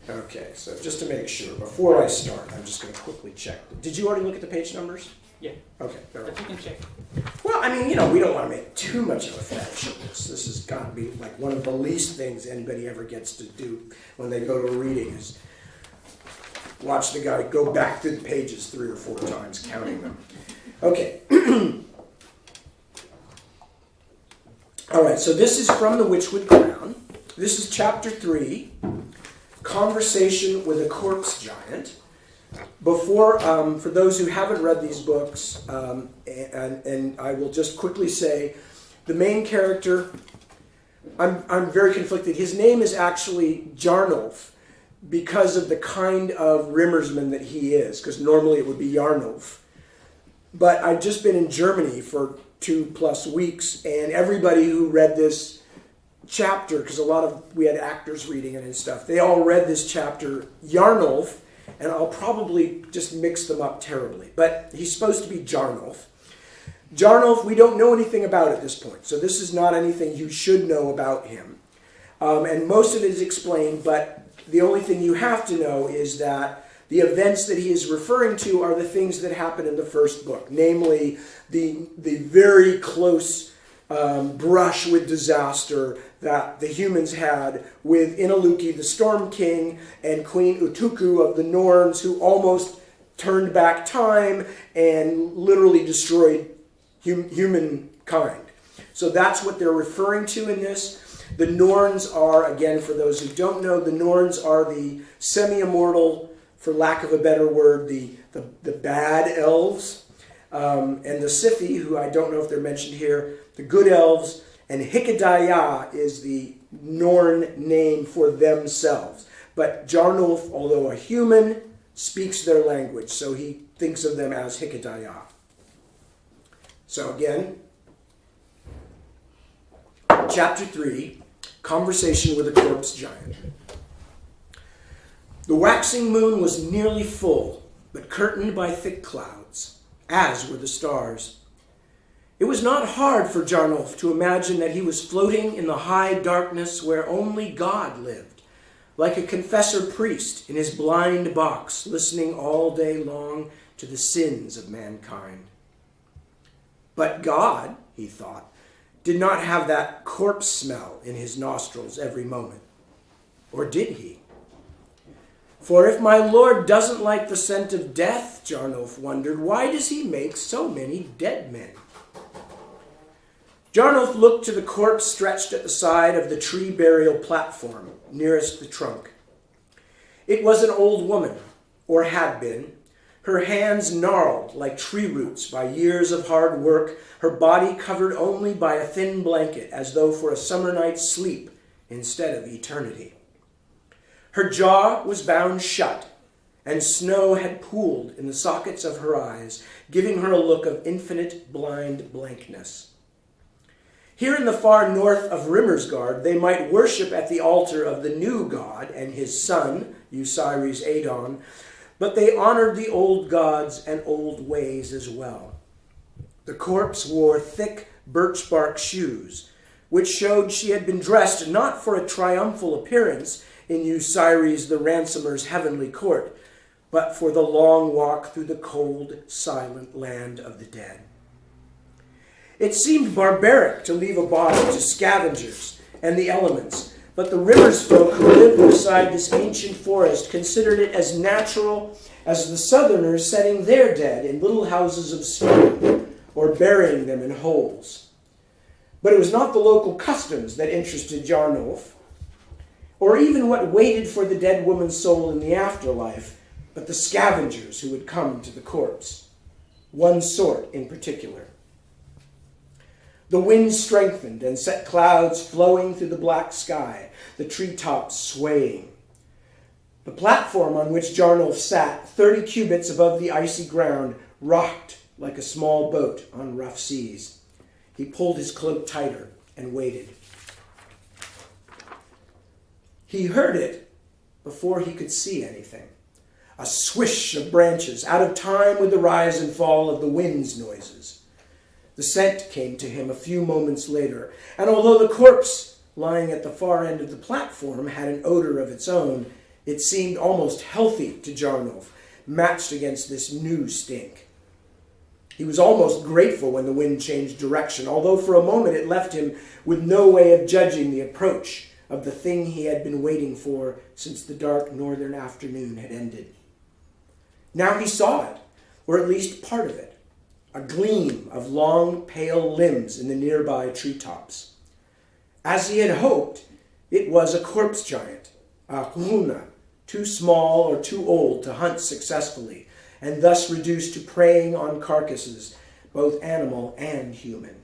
Okay, so just to make sure, before I start, I'm just going to quickly check. Did you already look at the page numbers? Yeah. Okay, all right. But you can check. Well, I mean, we don't want to make too much of a fetish of this. This has got to be like one of the least things anybody ever gets to do when they go to a reading is watch the guy go back through the pages 3 or 4 times, counting them. Okay. All right, so this is from the Witchwood Crown. This is chapter 3, Conversation with a Corpse Giant. Before, for those who haven't read these books, and I will just quickly say, the main character, I'm very conflicted. His name is actually Jarnulf because of the kind of Rimmersman that he is, because normally it would be Jarnulf. But I've just been in Germany for 2+ weeks, and everybody who read this chapter, because we had actors reading it and stuff, they all read this chapter, Jarnulf, and I'll probably just mix them up terribly. But he's supposed to be Jarnulf. Jarnulf, we don't know anything about at this point, so this is not anything you should know about him. And most of it is explained, but the only thing you have to know is that the events that he is referring to are the things that happen in the first book, namely the very close brush with disaster that the humans had with Inaluki, the Storm King, and Queen Utuku of the Norns, who almost turned back time and literally destroyed humankind. So that's what they're referring to in this. The Norns are, again, for those who don't know, the Norns are the semi-immortal, for lack of a better word, the bad elves, and the Siphi, who I don't know if they're mentioned here, the good elves, and Hikedaya is the Norn name for themselves. But Jarnulf, although a human, speaks their language, so he thinks of them as Hikedaya. So again, chapter 3, Conversation with a Corpse Giant. The waxing moon was nearly full, but curtained by thick clouds, as were the stars. It was not hard for Jarnulf to imagine that he was floating in the high darkness where only God lived, like a confessor priest in his blind box, listening all day long to the sins of mankind. But God, he thought, did not have that corpse smell in his nostrils every moment. Or did he? For if my Lord doesn't like the scent of death, Jarnulf wondered, why does he make so many dead men? Jarnulf looked to the corpse stretched at the side of the tree burial platform nearest the trunk. It was an old woman, or had been, her hands gnarled like tree roots by years of hard work, her body covered only by a thin blanket, as though for a summer night's sleep instead of eternity. Her jaw was bound shut, and snow had pooled in the sockets of her eyes, giving her a look of infinite blind blankness. Here in the far north of Rimmersgard, they might worship at the altar of the new god and his son, Osiris Adon, but they honored the old gods and old ways as well. The corpse wore thick birch bark shoes, which showed she had been dressed not for a triumphal appearance in Osiris the ransomer's heavenly court, but for the long walk through the cold, silent land of the dead. It seemed barbaric to leave a body to scavengers and the elements, but the Rimmers folk who lived beside this ancient forest considered it as natural as the southerners setting their dead in little houses of stone or burying them in holes. But it was not the local customs that interested Jarnulf, or even what waited for the dead woman's soul in the afterlife, but the scavengers who would come to the corpse, one sort in particular. The wind strengthened and set clouds flowing through the black sky, the treetops swaying. The platform on which Jarnulf sat, 30 cubits above the icy ground, rocked like a small boat on rough seas. He pulled his cloak tighter and waited. He heard it before he could see anything. A swish of branches, out of time with the rise and fall of the wind's noises. The scent came to him a few moments later, and although the corpse lying at the far end of the platform had an odor of its own, It seemed almost healthy to Jarnolf, matched against this new stink. He was almost grateful when the wind changed direction, although for a moment it left him with no way of judging the approach of the thing he had been waiting for since the dark northern afternoon had ended. Now he saw it, or at least part of it, a gleam of long, pale limbs in the nearby treetops. As he had hoped, it was a corpse giant, a huna, too small or too old to hunt successfully, and thus reduced to preying on carcasses, both animal and human.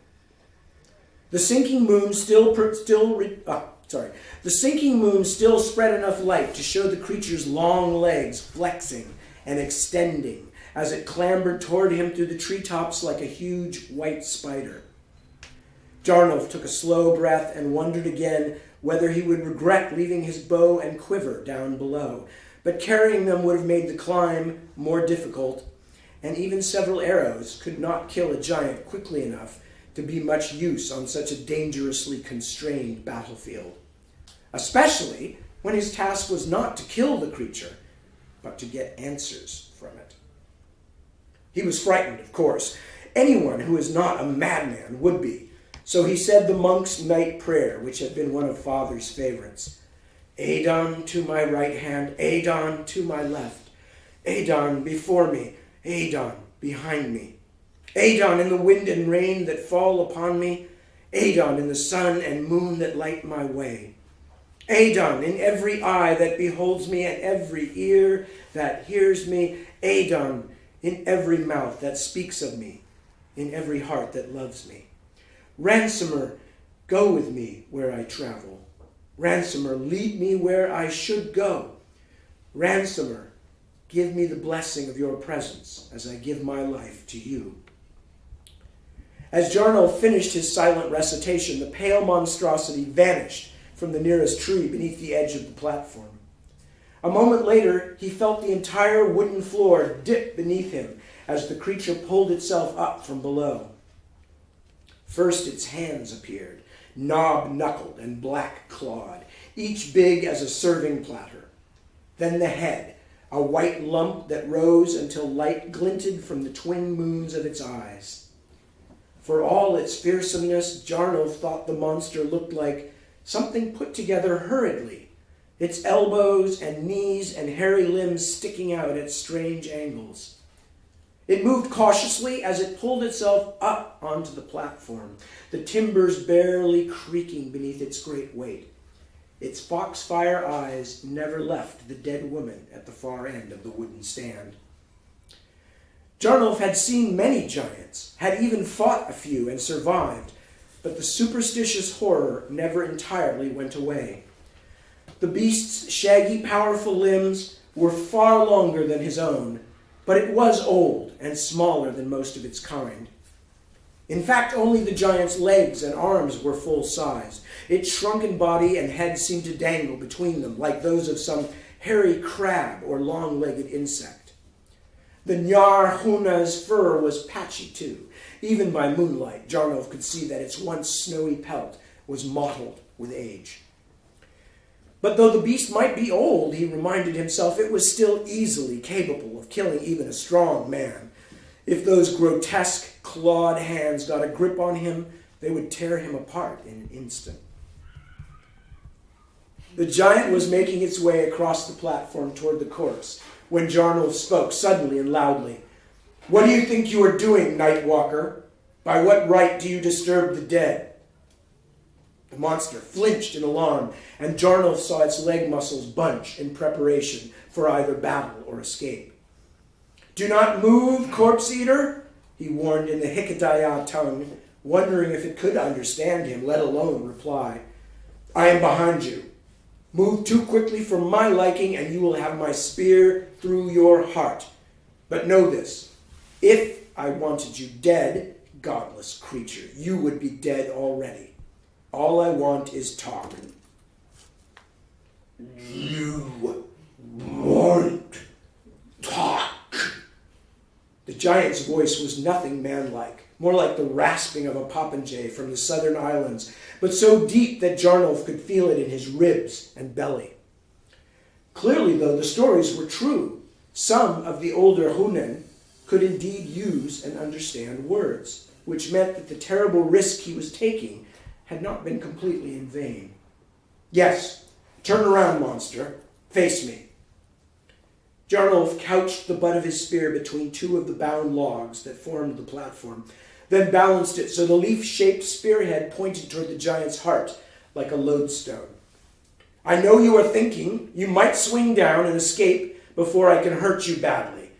The sinking moon still spread enough light to show the creature's long legs flexing and extending as it clambered toward him through the treetops like a huge white spider. Jarnolf took a slow breath and wondered again whether he would regret leaving his bow and quiver down below, but carrying them would have made the climb more difficult, and even several arrows could not kill a giant quickly enough to be much use on such a dangerously constrained battlefield, especially when his task was not to kill the creature, but to get answers from it. He was frightened, of course. Anyone who is not a madman would be. So he said the monk's night prayer, which had been one of Father's favorites. Adon to my right hand, Adon to my left, Adon before me, Adon behind me, Adon in the wind and rain that fall upon me, Adon in the sun and moon that light my way, Adon in every eye that beholds me and every ear that hears me, Adon in every mouth that speaks of me, in every heart that loves me. Ransomer, go with me where I travel. Ransomer, lead me where I should go. Ransomer, give me the blessing of your presence as I give my life to you. As Jarnolf finished his silent recitation, the pale monstrosity vanished from the nearest tree beneath the edge of the platform. A moment later, he felt the entire wooden floor dip beneath him as the creature pulled itself up from below. First its hands appeared, knob-knuckled and black-clawed, each big as a serving platter. Then the head, a white lump that rose until light glinted from the twin moons of its eyes. For all its fearsomeness, Jarnolf thought the monster looked like something put together hurriedly, its elbows and knees and hairy limbs sticking out at strange angles. It moved cautiously as it pulled itself up onto the platform, the timbers barely creaking beneath its great weight. Its foxfire eyes never left the dead woman at the far end of the wooden stand. Jarnolf had seen many giants, had even fought a few and survived, but the superstitious horror never entirely went away. The beast's shaggy, powerful limbs were far longer than his own, but it was old and smaller than most of its kind. In fact, only the giant's legs and arms were full-sized. Its shrunken body and head seemed to dangle between them like those of some hairy crab or long-legged insect. The Nyar Huna's fur was patchy, too. Even by moonlight, Jarnolf could see that its once snowy pelt was mottled with age. But though the beast might be old, he reminded himself it was still easily capable of killing even a strong man. If those grotesque, clawed hands got a grip on him, they would tear him apart in an instant. The giant was making its way across the platform toward the corpse when Jarnolf spoke suddenly and loudly. What do you think you are doing, Night Walker? By what right do you disturb the dead? The monster flinched in alarm, and Jarnolf saw its leg muscles bunch in preparation for either battle or escape. Do not move, corpse-eater, he warned in the Hikkadaya tongue, wondering if it could understand him, let alone reply. I am behind you. Move too quickly for my liking, and you will have my spear through your heart. But know this, if I wanted you dead, godless creature, you would be dead already. All I want is talk. You want talk. The giant's voice was nothing manlike, more like the rasping of a popinjay from the southern islands, but so deep that Jarnolf could feel it in his ribs and belly. Clearly, though, the stories were true. Some of the older Hunnen could indeed use and understand words, which meant that the terrible risk he was taking had not been completely in vain. Yes, turn around, monster. Face me. Jarnolf couched the butt of his spear between two of the bound logs that formed the platform, then balanced it so the leaf-shaped spearhead pointed toward the giant's heart like a lodestone. I know you are thinking you might swing down and escape before I can hurt you badly.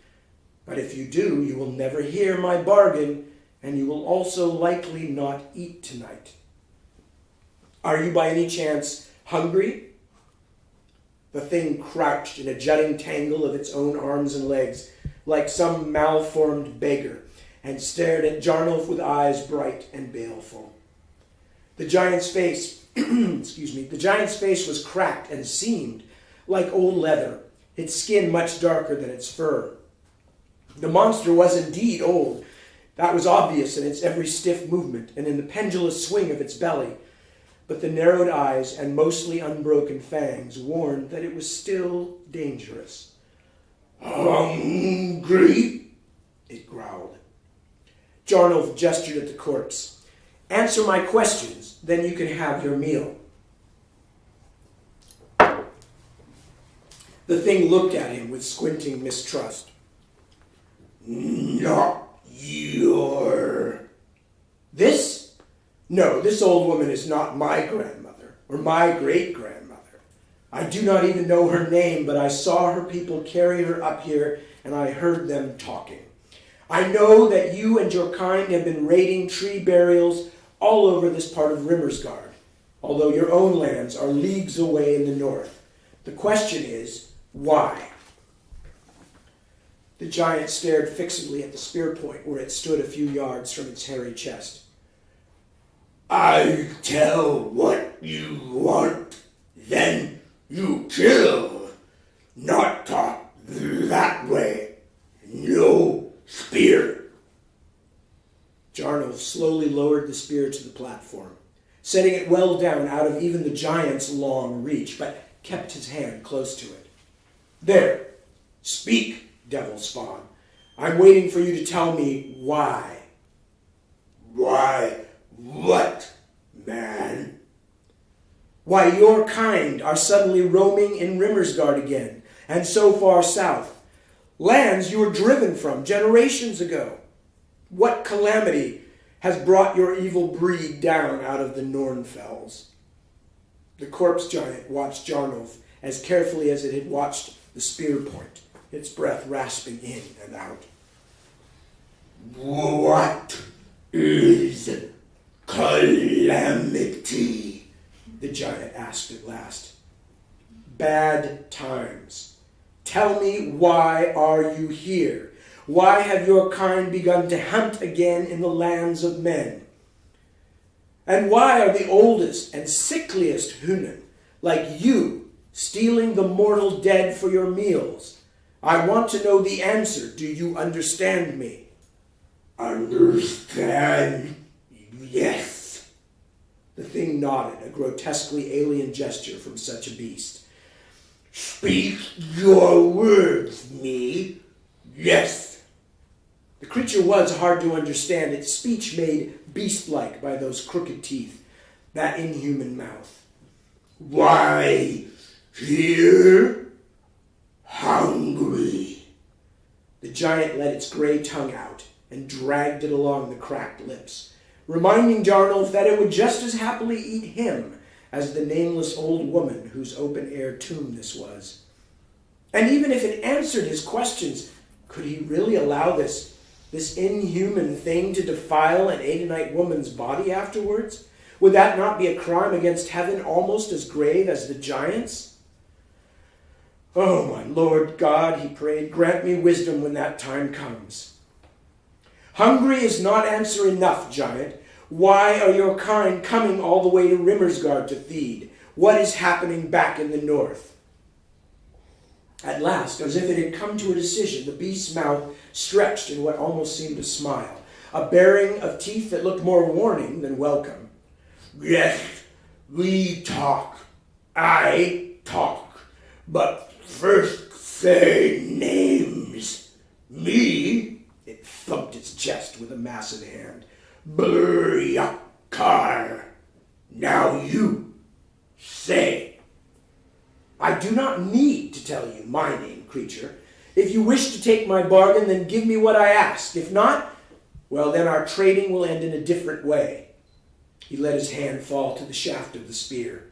But if you do, you will never hear my bargain, and you will also likely not eat tonight. Are you by any chance hungry? The thing crouched in a jutting tangle of its own arms and legs, like some malformed beggar, and stared at Jarnolf with eyes bright and baleful. The giant's face, the giant's face was cracked and seamed like old leather, its skin much darker than its fur. The monster was indeed old. That was obvious in its every stiff movement and in the pendulous swing of its belly. But the narrowed eyes and mostly unbroken fangs warned that it was still dangerous. Hungry? It growled. Jarnolf gestured at the corpse. Answer my questions, then you can have your meal. The thing looked at him with squinting mistrust. Not your... This? No, this old woman is not my grandmother, or my great-grandmother. I do not even know her name, but I saw her people carry her up here, and I heard them talking. I know that you and your kind have been raiding tree burials all over this part of Rimmersgard, although your own lands are leagues away in the north. The question is, why? The giant stared fixedly at the spear point where it stood a few yards from its hairy chest. I tell what you want, then you kill. Not taught that way. No spear. Jarnolf slowly lowered the spear to the platform, setting it well down out of even the giant's long reach, but kept his hand close to it. There, speak, devil spawn. I'm waiting for you to tell me why. Why? What, man? Why your kind are suddenly roaming in Rimmersgard again, and so far south. Lands you were driven from generations ago. What calamity has brought your evil breed down out of the Nornfells? The corpse giant watched Jarnolf as carefully as it had watched the spear point, its breath rasping in and out. What is calamity? The giant asked at last. Bad times. Tell me, why are you here? Why have your kind begun to hunt again in the lands of men? And why are the oldest and sickliest Hunnen, like you, stealing the mortal dead for your meals? I want to know the answer. Do you understand me? Understand? Yes. The thing nodded, a grotesquely alien gesture from such a beast. Speak your words, me. Yes. The creature was hard to understand, its speech made beast-like by those crooked teeth, that inhuman mouth. Why here? Hungry. The giant let its gray tongue out and dragged it along the cracked lips, reminding Jarnolf that it would just as happily eat him as the nameless old woman whose open-air tomb this was. And even if it answered his questions, could he really allow this inhuman thing to defile an Adenite woman's body afterwards? Would that not be a crime against heaven almost as grave as the giant's? Oh, my Lord God, he prayed, grant me wisdom when that time comes. Hungry is not answer enough, giant. Why are your kind coming all the way to Rimmersgard to feed? What is happening back in the north? At last, as if it had come to a decision, the beast's mouth stretched in what almost seemed a smile, a baring of teeth that looked more warning than welcome. Yes, we talk. I talk. But first say names. Me, it thumped its chest with a massive hand. Buryakar. Now you say. I do not need to tell you my name, creature. If you wish to take my bargain, then give me what I ask. If not, well, then our trading will end in a different way. He let his hand fall to the shaft of the spear.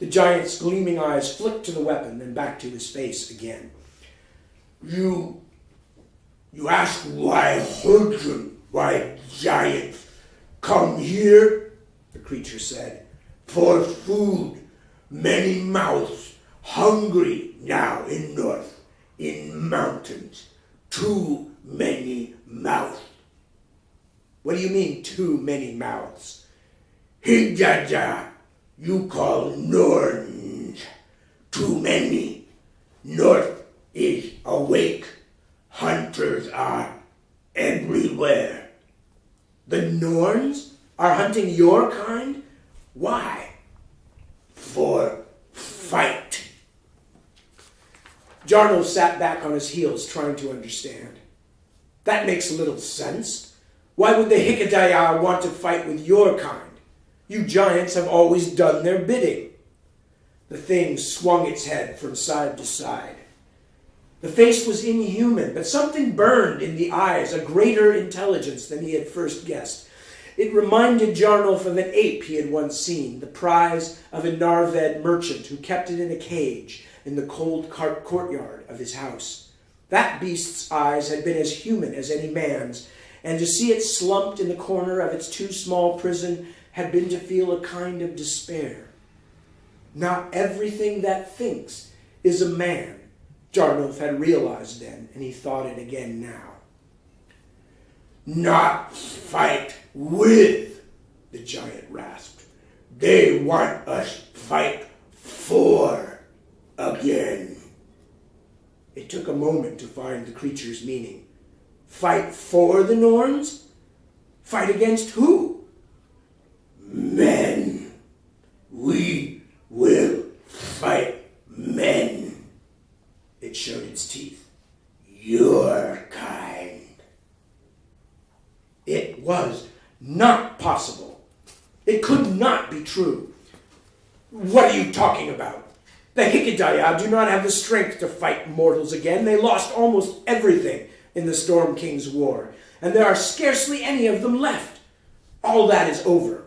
The giant's gleaming eyes flicked to the weapon, then back to his face again. You ask why Hodgin, why giants come here? The creature said. For food, many mouths, hungry now in north, in mountains, too many mouths. What do you mean, too many mouths? Higjaja, you call Norns. Too many. North is awake. Hunters are everywhere. The Norns are hunting your kind? Why? For fight. Jarnell sat back on his heels, trying to understand. That makes little sense. Why would the Hikkadaya want to fight with your kind? You giants have always done their bidding. The thing swung its head from side to side. The face was inhuman, but something burned in the eyes, a greater intelligence than he had first guessed. It reminded Jarnolf of an ape he had once seen, the prize of a Narved merchant who kept it in a cage in the cold courtyard of his house. That beast's eyes had been as human as any man's, and to see it slumped in the corner of its too small prison had been to feel a kind of despair. Not everything that thinks is a man, Jarnolf had realized then, and he thought it again now. Not fight with, the giant rasped. They want us fight for again. It took a moment to find the creature's meaning. Fight for the Norns? Fight against who? Men. We will fight men. It showed its teeth. Your kind. It was not possible. It could not be true. What are you talking about? The Hikkadaya do not have the strength to fight mortals again. They lost almost everything in the Storm King's war, and there are scarcely any of them left. All that is over.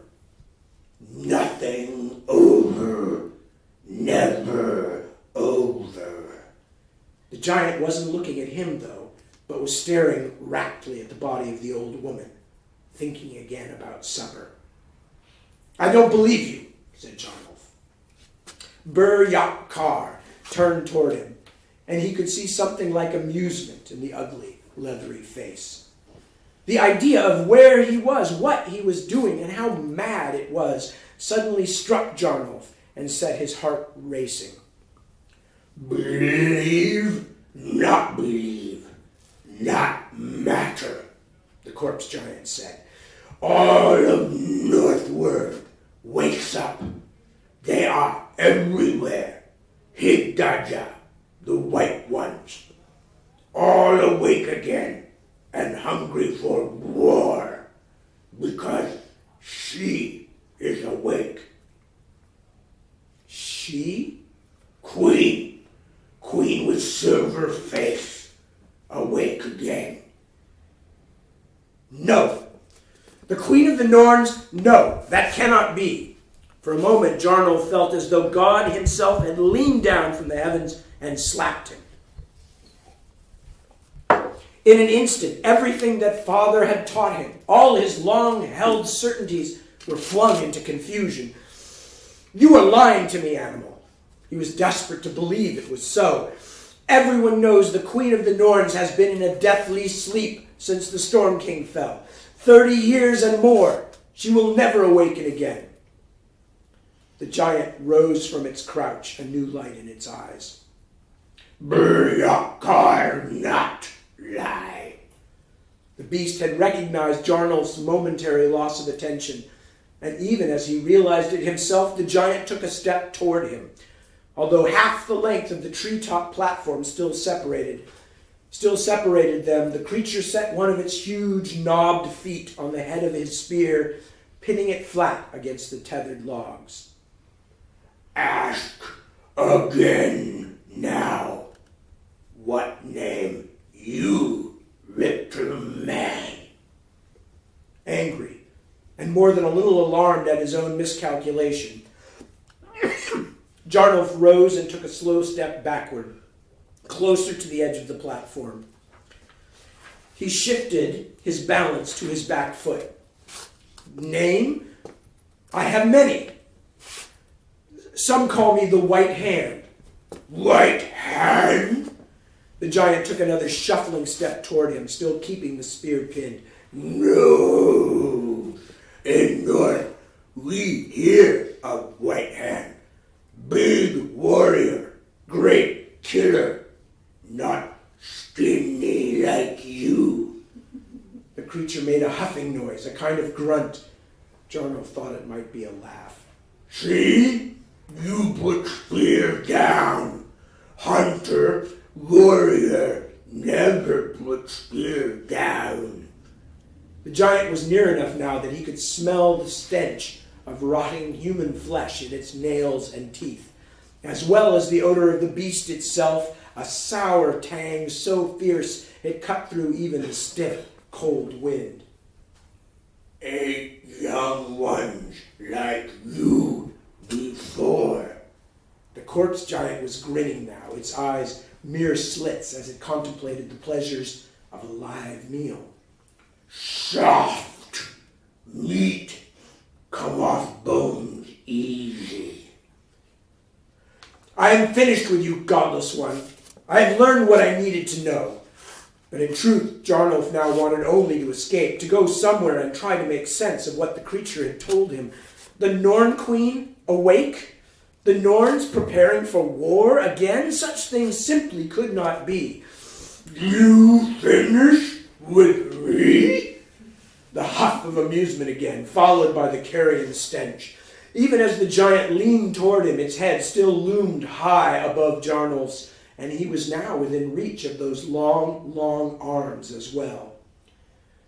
Nothing over. Never over. The giant wasn't looking at him, though, but was staring raptly at the body of the old woman, thinking again about supper. I don't believe you, said Jarnolf. Bur-Yak-Kar turned toward him, and he could see something like amusement in the ugly, leathery face. The idea of where he was, what he was doing, and how mad it was suddenly struck Jarnolf and set his heart racing. Believe, not believe, not matter, the corpse giant said. All of Northward wakes up. They are everywhere. Higdaja, the white ones. All awake again and hungry for war because she is awake. She? Queen with silver face, awake again. No. The Queen of the Norns? No, that cannot be. For a moment, Jarnolf felt as though God himself had leaned down from the heavens and slapped him. In an instant, everything that Father had taught him, all his long-held certainties, were flung into confusion. You are lying to me, animal. He was desperate to believe it was so. Everyone knows the Queen of the Norns has been in a deathly sleep since the Storm King fell. 30 years and more. She will never awaken again. The giant rose from its crouch, a new light in its eyes. Bur-Yak-Kar not lie. The beast had recognized Jarnolf's momentary loss of attention, and even as he realized it himself, the giant took a step toward him. although half the length of the treetop platform still separated them. The creature set one of its huge knobbed feet on the head of his spear, pinning it flat against the tethered logs. Ask again now. What name you, little man? Angry, and more than a little alarmed at his own miscalculation, Jarnulf rose and took a slow step backward, closer to the edge of the platform. He shifted his balance to his back foot. Name? I have many. Some call me the White Hand. White Hand? The giant took another shuffling step toward him, still keeping the spear pinned. No. In North, we hear of White Hand. Big warrior, great killer, not skinny like you. The creature made a huffing noise, a kind of grunt. Jarnulf thought it might be a laugh. See? You put spear down. Hunter, warrior, never put spear down. The giant was near enough now that he could smell the stench of rotting human flesh in its nails and teeth, as well as the odor of the beast itself, a sour tang so fierce it cut through even the stiff, cold wind. 8 young ones like you before. The corpse giant was grinning now, its eyes mere slits as it contemplated the pleasures of a live meal. Soft meat, come off bones easy. I am finished with you, godless one. I have learned what I needed to know. But in truth, Jarnulf now wanted only to escape, to go somewhere and try to make sense of what the creature had told him. The Norn Queen awake? The Norns preparing for war again? Such things simply could not be. You finish with me? The huff of amusement again, followed by the carrion stench. Even as the giant leaned toward him, its head still loomed high above Jarnulf's, and he was now within reach of those long, long arms as well.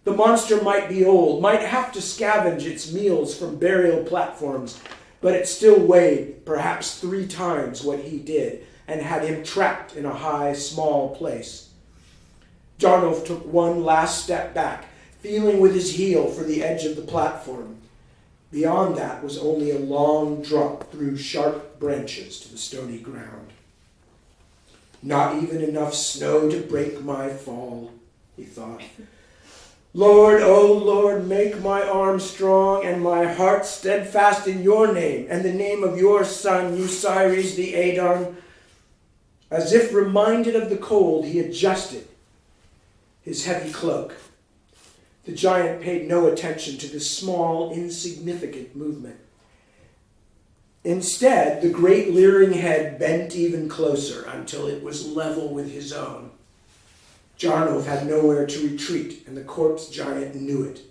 The monster might be old, might have to scavenge its meals from burial platforms, but it still weighed perhaps 3 times what he did, and had him trapped in a high, small place. Jarnulf took one last step back, feeling with his heel for the edge of the platform. Beyond that was only a long drop through sharp branches to the stony ground. Not even enough snow to break my fall, he thought. Lord, O Lord, make my arm strong and my heart steadfast in your name and the name of your son, Eucyrus the Adon. As if reminded of the cold, he adjusted his heavy cloak. The giant paid no attention to this small, insignificant movement. Instead, the great leering head bent even closer until it was level with his own. Jarnulf had nowhere to retreat, and the corpse giant knew it.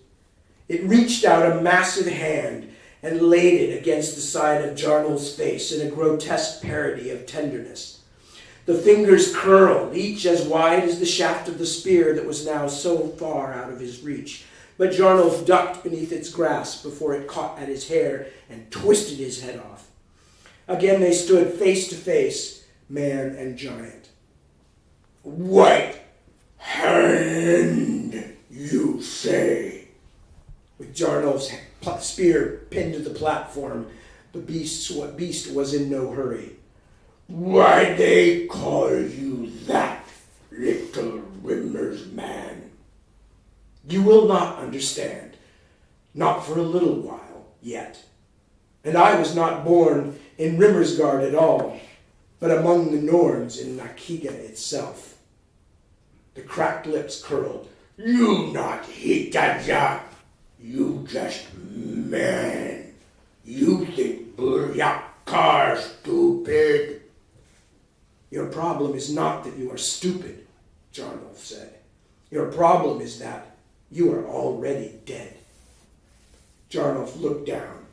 It reached out a massive hand and laid it against the side of Jarnulf's face in a grotesque parody of tenderness. The fingers curled, each as wide as the shaft of the spear that was now so far out of his reach. But Jarnulf ducked beneath its grasp before it caught at his hair and twisted his head off. Again they stood face to face, man and giant. White Hand, you say? With Jarnulf's spear pinned to the platform, the beast was in no hurry. Why they call you that, little Rimmer's man? You will not understand, not for a little while yet. And I was not born in Rimmersgard at all, but among the Norns in Nakiga itself. The cracked lips curled. You not Hitaja, you just man. You think Buryakar stupid. Your problem is not that you are stupid, Jarnulf said. Your problem is that you are already dead. Jarnulf looked down.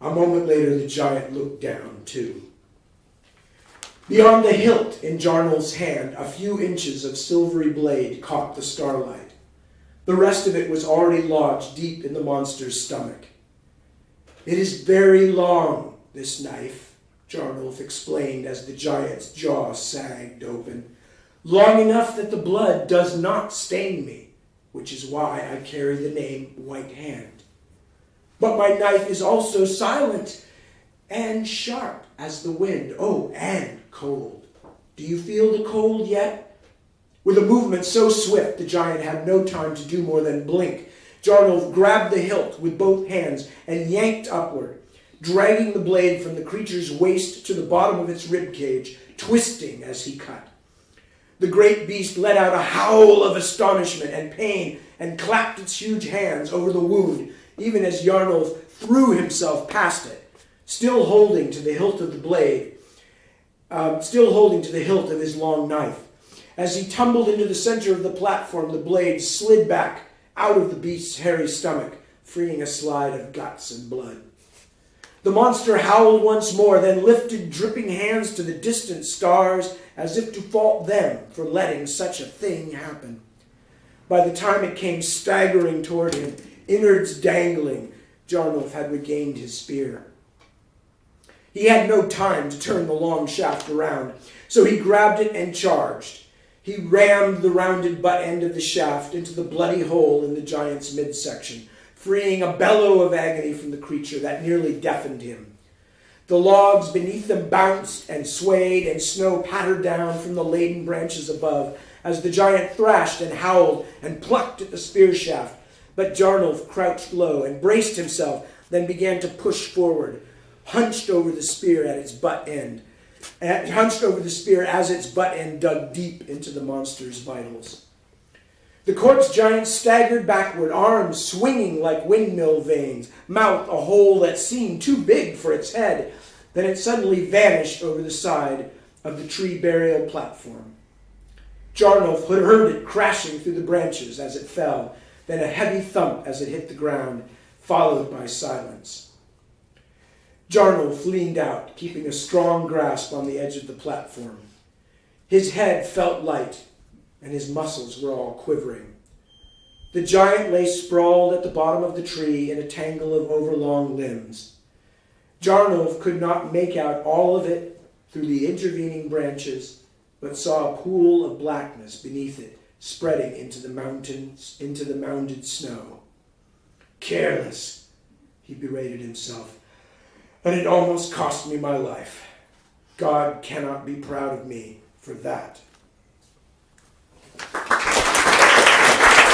A moment later, the giant looked down, too. Beyond the hilt in Jarnolf's hand, a few inches of silvery blade caught the starlight. The rest of it was already lodged deep in the monster's stomach. "It is very long, this knife," Jarnolf explained as the giant's jaw sagged open. "Long enough that the blood does not stain me, which is why I carry the name White Hand. But my knife is also silent and sharp as the wind. Oh, and cold. Do you feel the cold yet?" With a movement so swift the giant had no time to do more than blink, Jarnolf grabbed the hilt with both hands and yanked upward, dragging the blade from the creature's waist to the bottom of its ribcage, twisting as he cut. The great beast let out a howl of astonishment and pain and clapped its huge hands over the wound, even as Jarnolf threw himself past it, still holding to the hilt of the blade, still holding to the hilt of his long knife. As he tumbled into the center of the platform, the blade slid back out of the beast's hairy stomach, freeing a slide of guts and blood. The monster howled once more, then lifted dripping hands to the distant stars as if to fault them for letting such a thing happen. By the time it came staggering toward him, innards dangling, Jarnolf had regained his spear. He had no time to turn the long shaft around, so he grabbed it and charged. He rammed the rounded butt end of the shaft into the bloody hole in the giant's midsection, freeing a bellow of agony from the creature that nearly deafened him. The logs beneath them bounced and swayed, and snow pattered down from the laden branches above as the giant thrashed and howled and plucked at the spear shaft. But Jarnolf crouched low and braced himself, then began to push forward, hunched over the spear as its butt end dug deep into the monster's vitals. The corpse giant staggered backward, arms swinging like windmill vanes, mouth a hole that seemed too big for its head. Then it suddenly vanished over the side of the tree burial platform. Jarnolf heard it crashing through the branches as it fell, then a heavy thump as it hit the ground, followed by silence. Jarnolf leaned out, keeping a strong grasp on the edge of the platform. His head felt light, and his muscles were all quivering. The giant lay sprawled at the bottom of the tree in a tangle of overlong limbs. Jarnolf could not make out all of it through the intervening branches, but saw a pool of blackness beneath it, spreading into the mounded snow. "Careless," he berated himself, "and it almost cost me my life. God cannot be proud of me for that."